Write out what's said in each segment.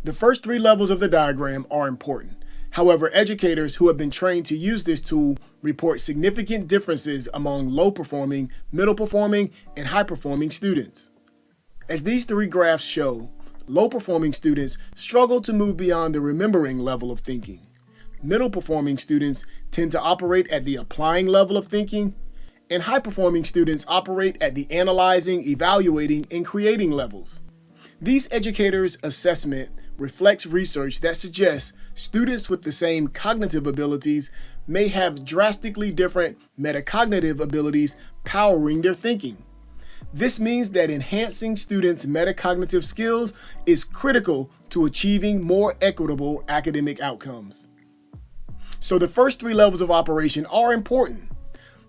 The first three levels of the diagram are important. However, educators who have been trained to use this tool report significant differences among low-performing, middle-performing, and high-performing students. As these three graphs show, low-performing students struggle to move beyond the remembering level of thinking. Middle-performing students tend to operate at the applying level of thinking, and high-performing students operate at the analyzing, evaluating, and creating levels. These educators' assessment reflects research that suggests students with the same cognitive abilities may have drastically different metacognitive abilities powering their thinking. This means that enhancing students' metacognitive skills is critical to achieving more equitable academic outcomes. So the first three levels of operation are important,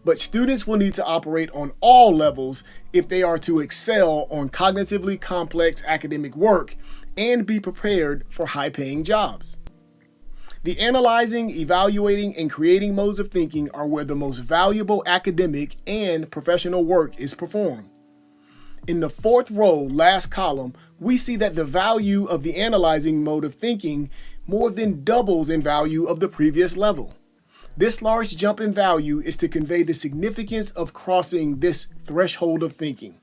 but students will need to operate on all levels if they are to excel on cognitively complex academic work and be prepared for high-paying jobs. The analyzing, evaluating, and creating modes of thinking are where the most valuable academic and professional work is performed. In the fourth row, last column, we see that the value of the analyzing mode of thinking more than doubles in value of the previous level. This large jump in value is to convey the significance of crossing this threshold of thinking.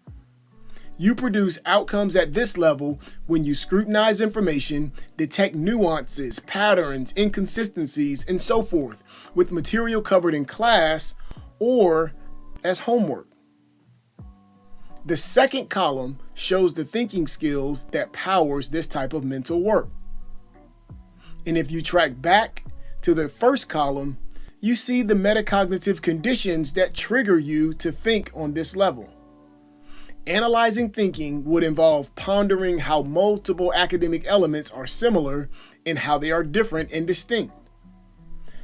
You produce outcomes at this level when you scrutinize information, detect nuances, patterns, inconsistencies, and so forth with material covered in class or as homework. The second column shows the thinking skills that powers this type of mental work. And if you track back to the first column, you see the metacognitive conditions that trigger you to think on this level. Analyzing thinking would involve pondering how multiple academic elements are similar and how they are different and distinct.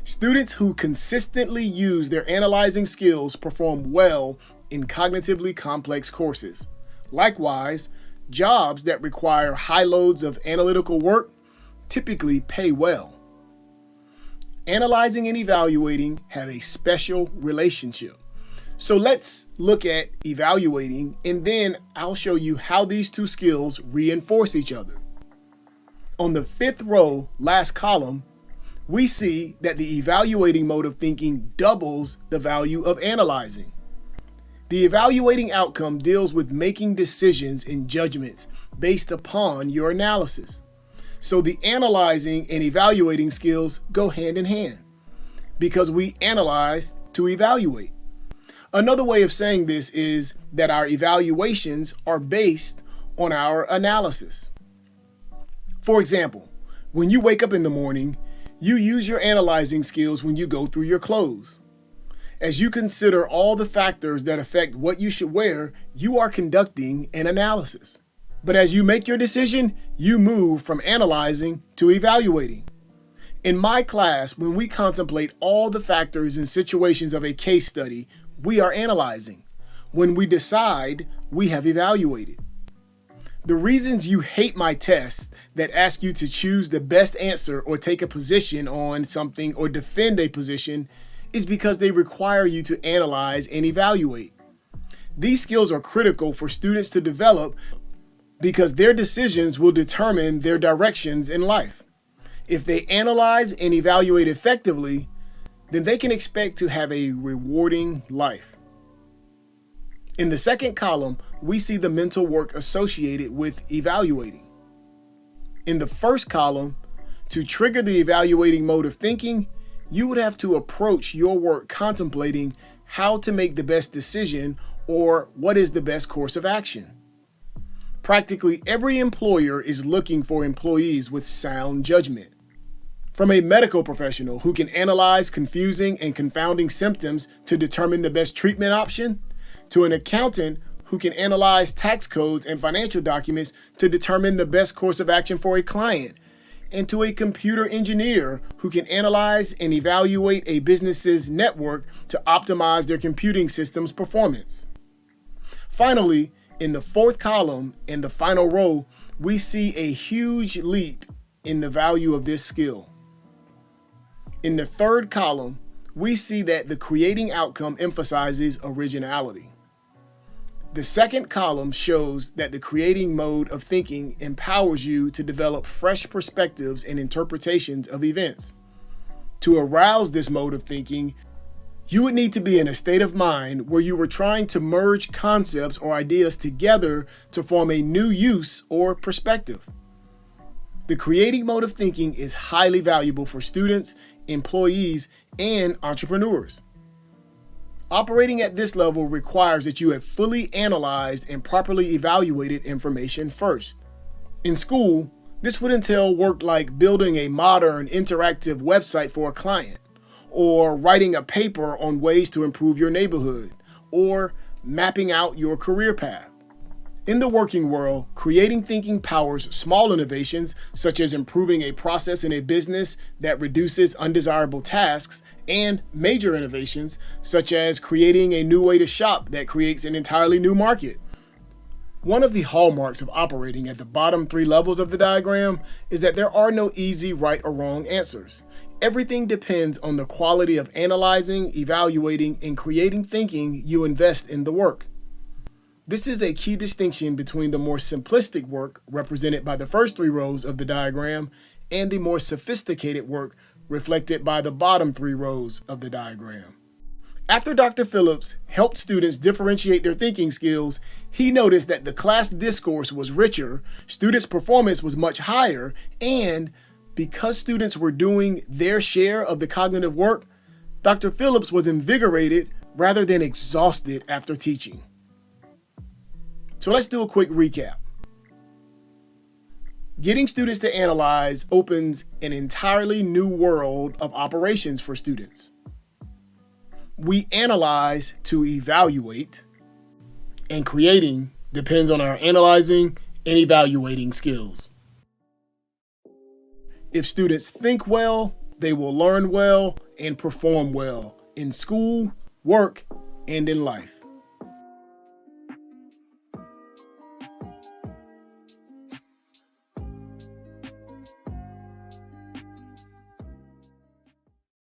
Students who consistently use their analyzing skills perform well in cognitively complex courses. Likewise, jobs that require high loads of analytical work typically pay well. Analyzing and evaluating have a special relationship. So let's look at evaluating, and then I'll show you how these two skills reinforce each other. On the fifth row, last column, we see that the evaluating mode of thinking doubles the value of analyzing. The evaluating outcome deals with making decisions and judgments based upon your analysis. So the analyzing and evaluating skills go hand in hand because we analyze to evaluate. Another way of saying this is that our evaluations are based on our analysis. For example, when you wake up in the morning, you use your analyzing skills when you go through your clothes. As you consider all the factors that affect what you should wear, you are conducting an analysis. But as you make your decision, you move from analyzing to evaluating. In my class, when we contemplate all the factors and situations of a case study, we are analyzing. When we decide, we have evaluated. The reasons you hate my tests that ask you to choose the best answer or take a position on something or defend a position is because they require you to analyze and evaluate. These skills are critical for students to develop because their decisions will determine their directions in life. If they analyze and evaluate effectively, then they can expect to have a rewarding life. In the second column, we see the mental work associated with evaluating. In the first column, to trigger the evaluating mode of thinking, you would have to approach your work contemplating how to make the best decision or what is the best course of action. Practically every employer is looking for employees with sound judgment. From a medical professional who can analyze confusing and confounding symptoms to determine the best treatment option, to an accountant who can analyze tax codes and financial documents to determine the best course of action for a client, and to a computer engineer who can analyze and evaluate a business's network to optimize their computing system's performance. Finally, in the fourth column and the final row, we see a huge leap in the value of this skill. In the third column, we see that the creating outcome emphasizes originality. The second column shows that the creating mode of thinking empowers you to develop fresh perspectives and interpretations of events. To arouse this mode of thinking, you would need to be in a state of mind where you were trying to merge concepts or ideas together to form a new use or perspective. The creating mode of thinking is highly valuable for students, employees, and entrepreneurs. Operating at this level requires that you have fully analyzed and properly evaluated information first. In school, this would entail work like building a modern, interactive website for a client, or writing a paper on ways to improve your neighborhood, or mapping out your career path. In the working world, creating thinking powers small innovations, such as improving a process in a business that reduces undesirable tasks, and major innovations, such as creating a new way to shop that creates an entirely new market. One of the hallmarks of operating at the bottom three levels of the diagram is that there are no easy right or wrong answers. Everything depends on the quality of analyzing, evaluating, and creating thinking you invest in the work. This is a key distinction between the more simplistic work, represented by the first three rows of the diagram, and the more sophisticated work, reflected by the bottom three rows of the diagram. After Dr. Phillips helped students differentiate their thinking skills, he noticed that the class discourse was richer, students' performance was much higher, and because students were doing their share of the cognitive work, Dr. Phillips was invigorated rather than exhausted after teaching. So let's do a quick recap. Getting students to analyze opens an entirely new world of operations for students. We analyze to evaluate, and creating depends on our analyzing and evaluating skills. If students think well, they will learn well and perform well in school, work, and in life.